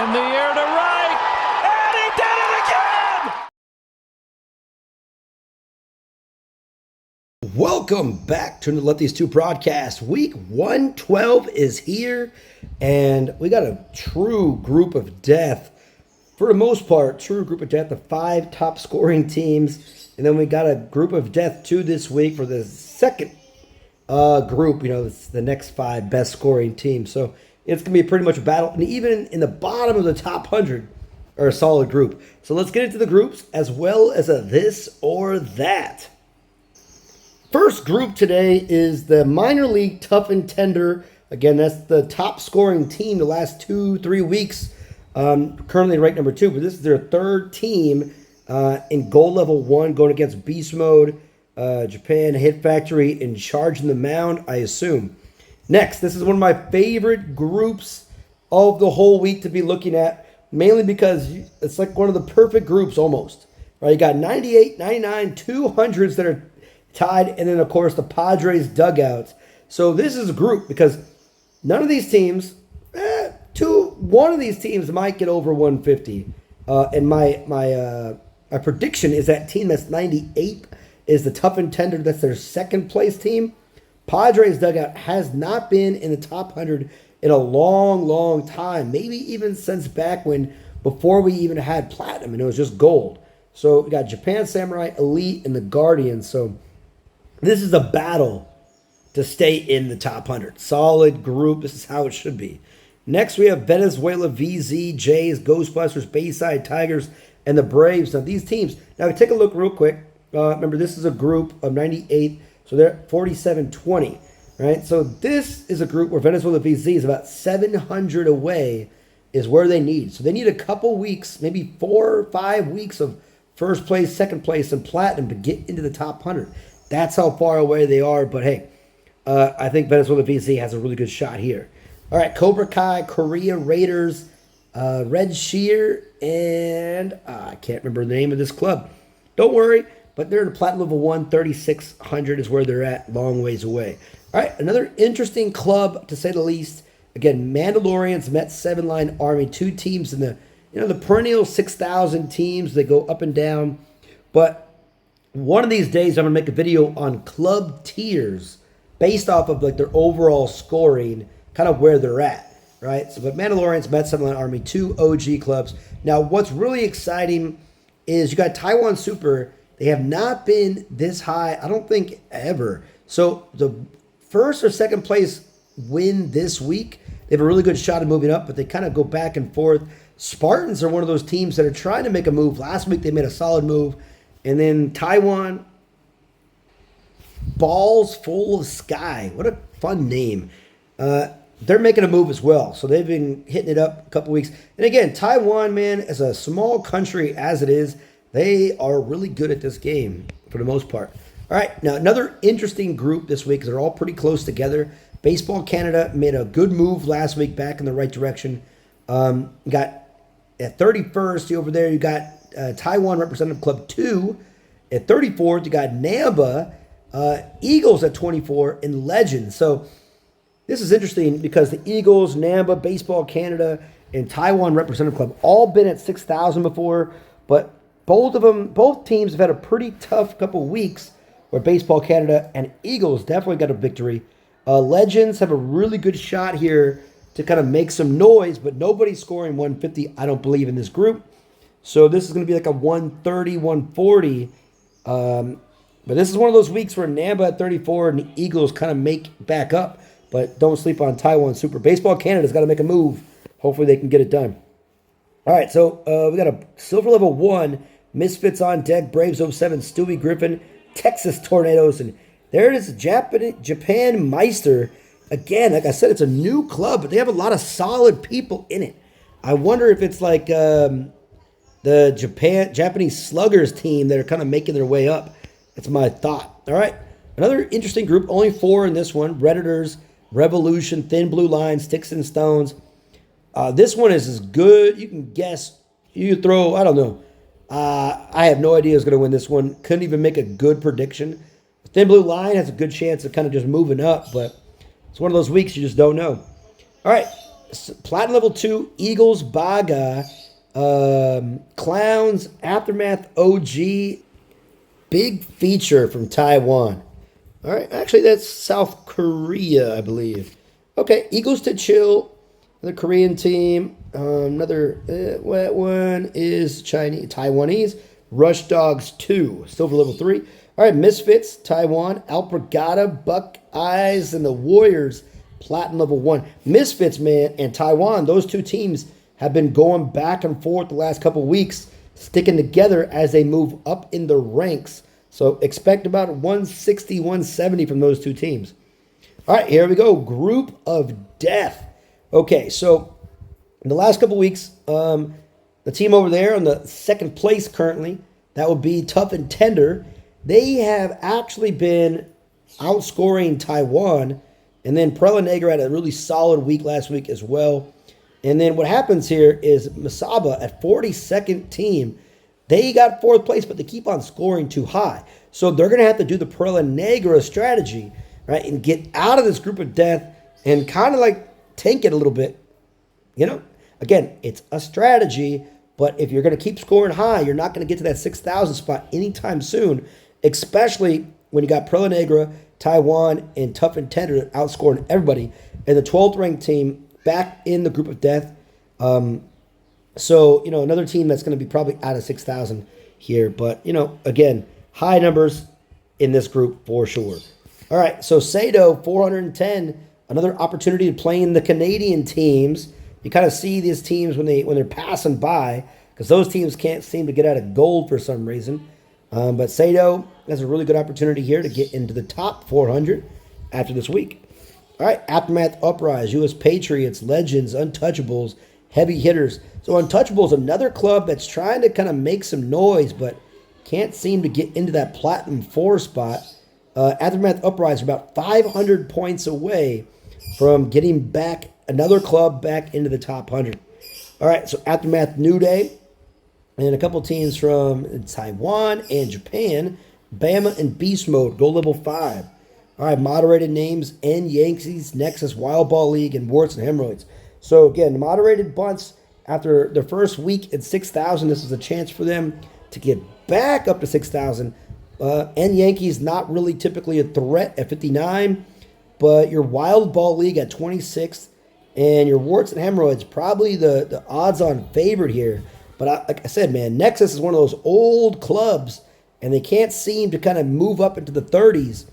In the air to right, and he did it again! Welcome back to the Let These Two broadcast. Week 112 is here, and we got a true group of death. For the most part, true group of death, the 5 top scoring teams. And then we got a group of death too this week for the second group. It's the next 5 best scoring teams. So it's going to be pretty much a battle. And even in the bottom of the top 100 are a solid group. So let's get into the groups as well as a this or that. First group today is the minor league tough and tender. Again, that's the top scoring team the last 2-3 weeks. Currently ranked number 2, but this is their third team in goal level 1 going against Beast Mode, Japan Hit Factory in charging the mound, I assume. Next, this is one of my favorite groups of the whole week to be looking at, mainly because it's like one of the perfect groups almost. Right? You got 98, 99, 200s that are tied, and then, of course, the Padres dugouts. So this is a group because none of these teams, one of these teams might get over 150. And my prediction is that team that's 98 is the tough and tender. That's their second place team. Padres dugout has not been in the top 100 in a long, long time. Maybe even since back before we even had platinum and it was just gold. So we got Japan Samurai, Elite, and the Guardians. So this is a battle to stay in the top 100. Solid group. This is how it should be. Next, we have Venezuela, VZ, Jays, Ghostbusters, Bayside Tigers, and the Braves. Now, these teams. Now, take a look real quick. Remember, this is a group of 98. So they're 47-20, right? So this is a group where Venezuela VZ is about 700 away is where they need. So they need a couple weeks, maybe 4 or 5 weeks of first place, second place, and platinum to get into the top 100. That's how far away they are. But hey, I think Venezuela VZ has a really good shot here. All right, Cobra Kai, Korea Raiders, Red Shear, and I can't remember the name of this club. Don't worry. But they're in the platinum level 1, 3,600 is where they're at, long ways away. All right, another interesting club, to say the least. Again, Mandalorians, Mets, 7-line Army, 2 teams in the perennial 6,000 teams. They go up and down. But one of these days, I'm going to make a video on club tiers based off of like their overall scoring, kind of where they're at, right? So, but Mandalorians, Mets, 7-line Army, 2 OG clubs. Now, what's really exciting is you got Taiwan Super. They have not been this high, I don't think, ever. So the first or second place win this week. They have a really good shot at moving up, but they kind of go back and forth. Spartans are one of those teams that are trying to make a move. Last week they made a solid move. And then Taiwan, Balls Full of Sky. What a fun name. They're making a move as well. So they've been hitting it up a couple weeks. And again, Taiwan, man, as a small country as it is, they are really good at this game for the most part. All right, now another interesting group this week because they're all pretty close together. Baseball Canada made a good move last week back in the right direction. Got at 31st over there, you got Taiwan Representative Club 2. At 34th, you got Namba, Eagles at 24, and Legends. So this is interesting because the Eagles, Namba, Baseball Canada, and Taiwan Representative Club all been at 6,000 before, but both teams have had a pretty tough couple weeks where Baseball Canada and Eagles definitely got a victory. Legends have a really good shot here to kind of make some noise, but nobody's scoring 150, I don't believe, in this group. So this is going to be like a 130, 140. But this is one of those weeks where Namba at 34 and the Eagles kind of make back up. But don't sleep on Taiwan Super. Baseball Canada's got to make a move. Hopefully they can get it done. All right, so we got a silver level 1. Misfits on deck, Braves 07, Stewie Griffin, Texas Tornadoes, and there it is, Japan Meister. Again, like I said, it's a new club, but they have a lot of solid people in it. I wonder if it's like the Japanese Sluggers team that are kind of making their way up. That's my thought. All right, another interesting group, only 4 in this one. Redditors, Revolution, Thin Blue Line, Sticks and Stones. This one is as good. You can guess. You throw, I don't know. I have no idea who's going to win this one. Couldn't even make a good prediction. Thin Blue Line has a good chance of kind of just moving up, but it's one of those weeks you just don't know. All right, Platinum level 2, Eagles, Baga, Clowns, Aftermath, OG, big feature from Taiwan. All right, actually, that's South Korea, I believe. Okay, Eagles to Chill, the Korean team. Another one is Taiwanese. Rush Dogs 2, Silver level 3. All right, Misfits, Taiwan. Alpargata, Buckeyes, and the Warriors, Platinum level 1. Misfits, man, and Taiwan, those two teams have been going back and forth the last couple weeks, sticking together as they move up in the ranks. So expect about 160, 170 from those two teams. All right, here we go. Group of Death. Okay, so in the last couple weeks, the team over there on the second place currently, that would be Tough and Tender. They have actually been outscoring Taiwan. And then Perla Negra had a really solid week last week as well. And then what happens here is Masaba at 42nd team, they got fourth place, but they keep on scoring too high. So they're going to have to do the Perla Negra strategy, right, and get out of this group of death and kind of like tank it a little bit. You know, again, it's a strategy, but if you're going to keep scoring high, you're not going to get to that 6,000 spot anytime soon, especially when you got Perla Negra, Taiwan, and Tough and Tender outscoring everybody. And the 12th ranked team back in the group of death. So, another team that's going to be probably out of 6,000 here. But, again, high numbers in this group for sure. All right, so Sado, 410, another opportunity to play in the Canadian teams. You kind of see these teams when they're passing by, because those teams can't seem to get out of gold for some reason. But Sado has a really good opportunity here to get into the top 400 after this week. All right, Aftermath, Uprise, U.S. Patriots, Legends, Untouchables, Heavy Hitters. So Untouchables, another club that's trying to kind of make some noise, but can't seem to get into that Platinum 4 spot. Aftermath, Uprise are about 500 points away from getting back another club back into the top 100. All right, so Aftermath, New Day, and a couple teams from Taiwan and Japan, Bama and Beast Mode, go level 5. All right, moderated names, N Yankees, Nexus, Wild Ball League, and Warts and Hemorrhoids. So again, moderated bunts after their first week at 6,000. This is a chance for them to get back up to 6,000. N Yankees not really typically a threat at 59, but your Wild Ball League at 26, and your Warts and Hemorrhoids probably the odds-on favorite here. But like I said, man, Nexus is one of those old clubs, and they can't seem to kind of move up into the 30s.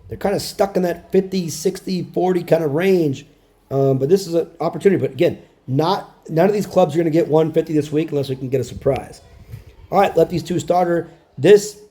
They're kind of stuck in that 50, 60, 40 kind of range. But this is an opportunity. But again, none of these clubs are going to get 150 this week unless we can get a surprise. All right, Lefties 2 starter. This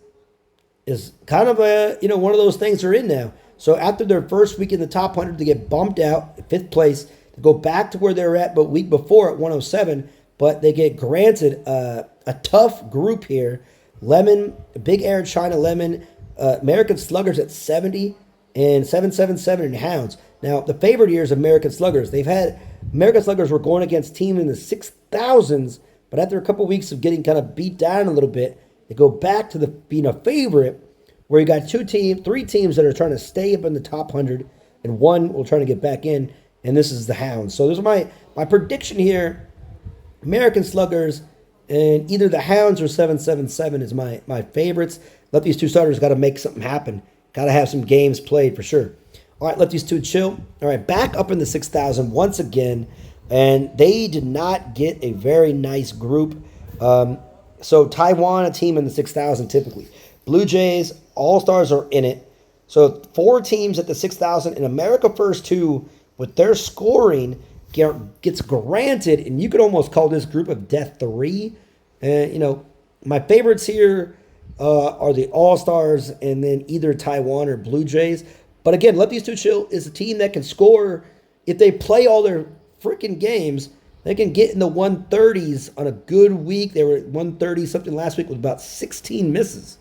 is kind of one of those things they're in now. So after their first week in the top 100, they get bumped out, 5th place. They go back to where they were at the week before at 107, but they get granted a tough group here. Lemon, Big Air China Lemon, American Sluggers at 70, and 777 and Hounds. Now, the favorite here is American Sluggers. American Sluggers were going against teams in the 6,000s, but after a couple weeks of getting kind of beat down a little bit, they go back to being a favorite, where you got three teams that are trying to stay up in the top 100, and one will try to get back in, and this is the Hounds. So there's my prediction here. American Sluggers and either the Hounds or 777 is my favorites. Lefties 2 starters got to make something happen. Got to have some games played for sure. All right, Lefties 2 chill. All right, back up in the 6,000 once again, and they did not get a very nice group. So Taiwan, a team in the 6,000 typically. Blue Jays, All-Stars are in it. So 4 teams at the 6,000, and America First 2, with their scoring, gets granted, and you could almost call this group of death 3. My favorites here are the All-Stars and then either Taiwan or Blue Jays. But again, Lefties 2 Chill is a team that can score. If they play all their freaking games, they can get in the 130s on a good week. They were at 130 something last week with about 16 misses.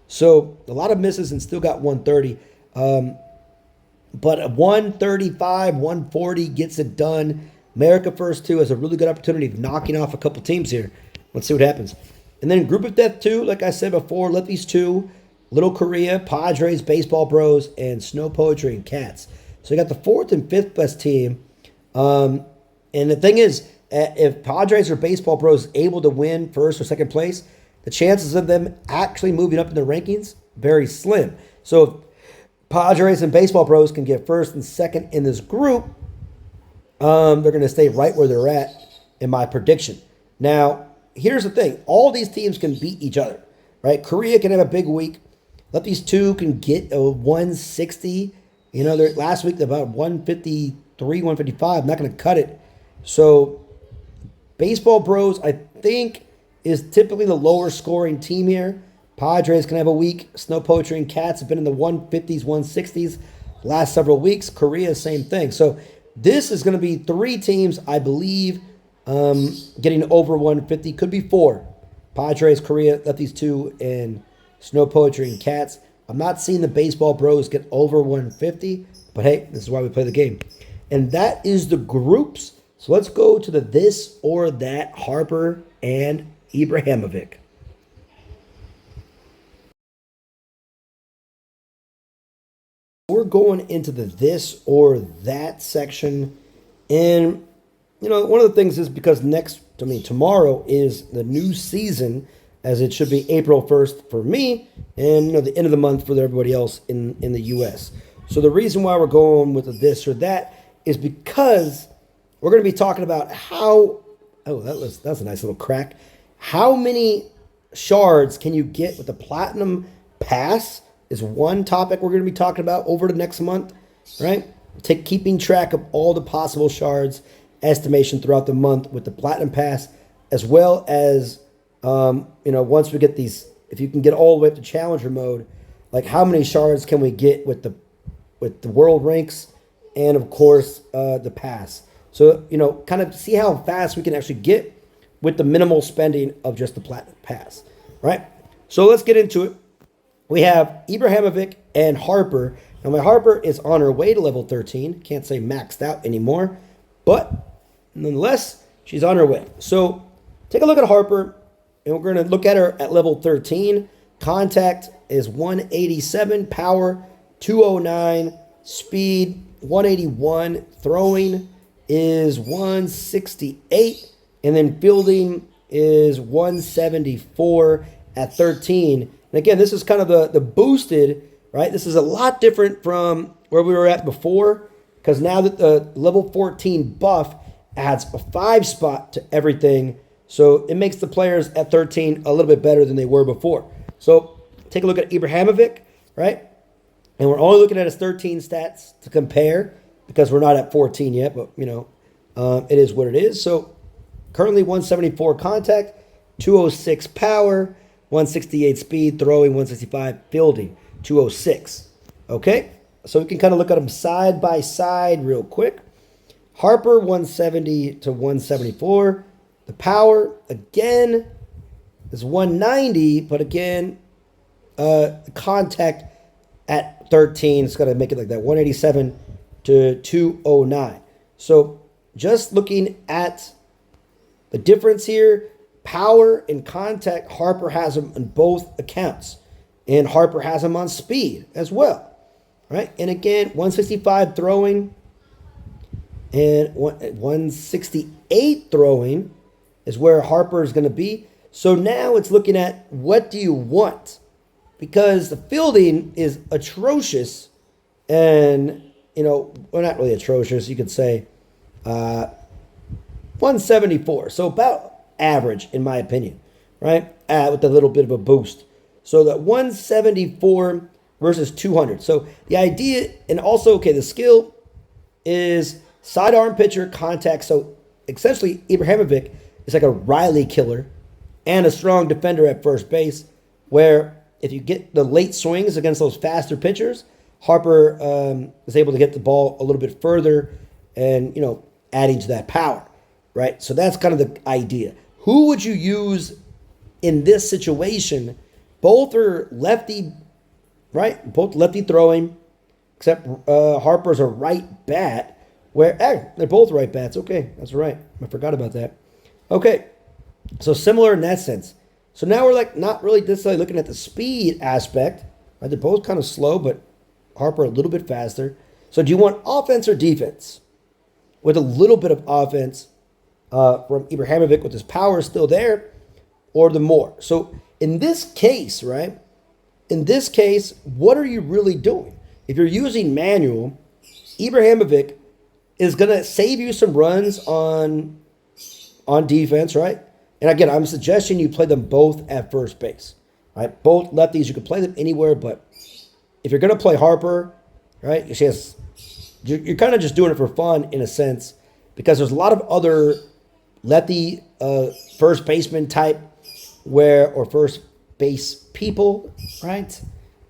So a lot of misses and still got 130. But a 135, 140 gets it done. America First 2 has a really good opportunity of knocking off a couple teams here. Let's see what happens. And then Group of Death 2, like I said before, Lefties 2, Little Korea, Padres, Baseball Bros, and Snow Poetry and Cats. So you got the 4th and 5th best team. And the thing is, if Padres or Baseball Bros able to win first or second place, the chances of them actually moving up in the rankings very slim. So if Padres and Baseball Bros can get first and second in this group, they're going to stay right where they're at in my prediction. Now, here's the thing. All these teams can beat each other, right? Korea can have a big week. Let these two can get a 160. You know, last week they're about 153, 155. I'm not going to cut it. So Baseball Bros, I think, is typically the lower scoring team here. Padres can have a week. Snow Poetry and Cats have been in the 150s, 160s last several weeks. Korea, same thing. So this is going to be three teams, I believe, getting over 150. Could be four. Padres, Korea, let these two, and Snow Poetry and Cats. I'm not seeing the Baseball Bros get over 150, but hey, this is why we play the game. And that is the groups. So let's go to the this or that Harper and Imbrahimovic. We're going into the this or that section. And, you know, one of the things is because tomorrow is the new season, as it should be April 1st for me, and, you know, the end of the month for everybody else in the U.S. So the reason why we're going with the this or that is because we're going to be talking about that's a nice little crack. How many shards can you get with the Platinum Pass is one topic we're going to be talking about over the next month, right? Keeping track of all the possible shards estimation throughout the month with the Platinum Pass, as well as, once we get these, if you can get all the way up to Challenger mode, like how many shards can we get with the world ranks and, of course, the pass. So, kind of see how fast we can actually get with the minimal spending of just the Platinum Pass, right? So let's get into it. We have Imbrahimovic and Harper. Now, my Harper is on her way to level 13. Can't say maxed out anymore, but nonetheless, she's on her way. So take a look at Harper, and we're going to look at her at level 13. Contact is 187, power 209, speed 181, throwing is 168, and then fielding is 174 at 13. And again, this is kind of the boosted, right? This is a lot different from where we were at before, because now that the level 14 buff adds a 5 spot to everything, so it makes the players at 13 a little bit better than they were before. So take a look at Imbrahimovic, right? And we're only looking at his 13 stats to compare because we're not at 14 yet, but, it is what it is. So currently 174 contact, 206 power, 168 speed, throwing 165, fielding 206. Okay, so we can kind of look at them side by side real quick. Harper 170 to 174. The power again is 190, but again, contact at 13 is going to make it like that, 187 to 209. So just looking at the difference here, power and contact, Harper has them on both accounts. And Harper has them on speed as well. Right? And again, 165 throwing and 168 throwing is where Harper is going to be. So now it's looking at what do you want? Because the fielding is atrocious. And, well, not really atrocious. You could say 174. So about average, in my opinion, right? With a little bit of a boost. So that 174 versus 200. So the idea, and also, the skill is sidearm pitcher contact. So essentially, Imbrahimovic is like a Riley killer and a strong defender at first base, where if you get the late swings against those faster pitchers, Harper is able to get the ball a little bit further and, adding to that power, right? So that's kind of the idea. Who would you use in this situation? Both are lefty, right? Both lefty throwing, except Harper's a right bat. They're both right bats. Okay, that's right. I forgot about that. Okay, so similar in that sense. So now we're not really necessarily looking at the speed aspect. Right? They're both kind of slow, but Harper a little bit faster. So do you want offense or defense? with a little bit of offense from Imbrahimovic with his power still there, or the more. So in this case, right? In this case, what are you really doing? If you're using manual, Imbrahimovic is going to save you some runs on defense, right? And again, I'm suggesting you play them both at first base, right? Both lefties, you can play them anywhere, but if you're going to play Harper, right, you're kind of just doing it for fun in a sense, because there's a lot of other lefty first baseman type or first base people, right?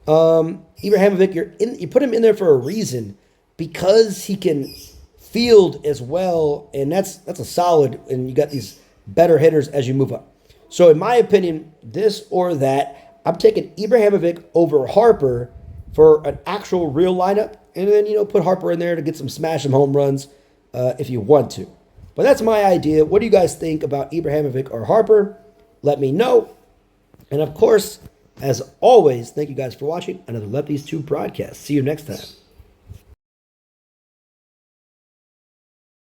Imbrahimovic, you put him in there for a reason, because he can field as well, and that's a solid, and you got these better hitters as you move up. So in my opinion, this or that, I'm taking Imbrahimovic over Harper for an actual real lineup, and then put Harper in there to get some smash and home runs if you want to. But that's my idea. What do you guys think about Imbrahimovic or Harper? Let me know. And of course, as always, thank you guys for watching another Let These Two broadcast. See you next time.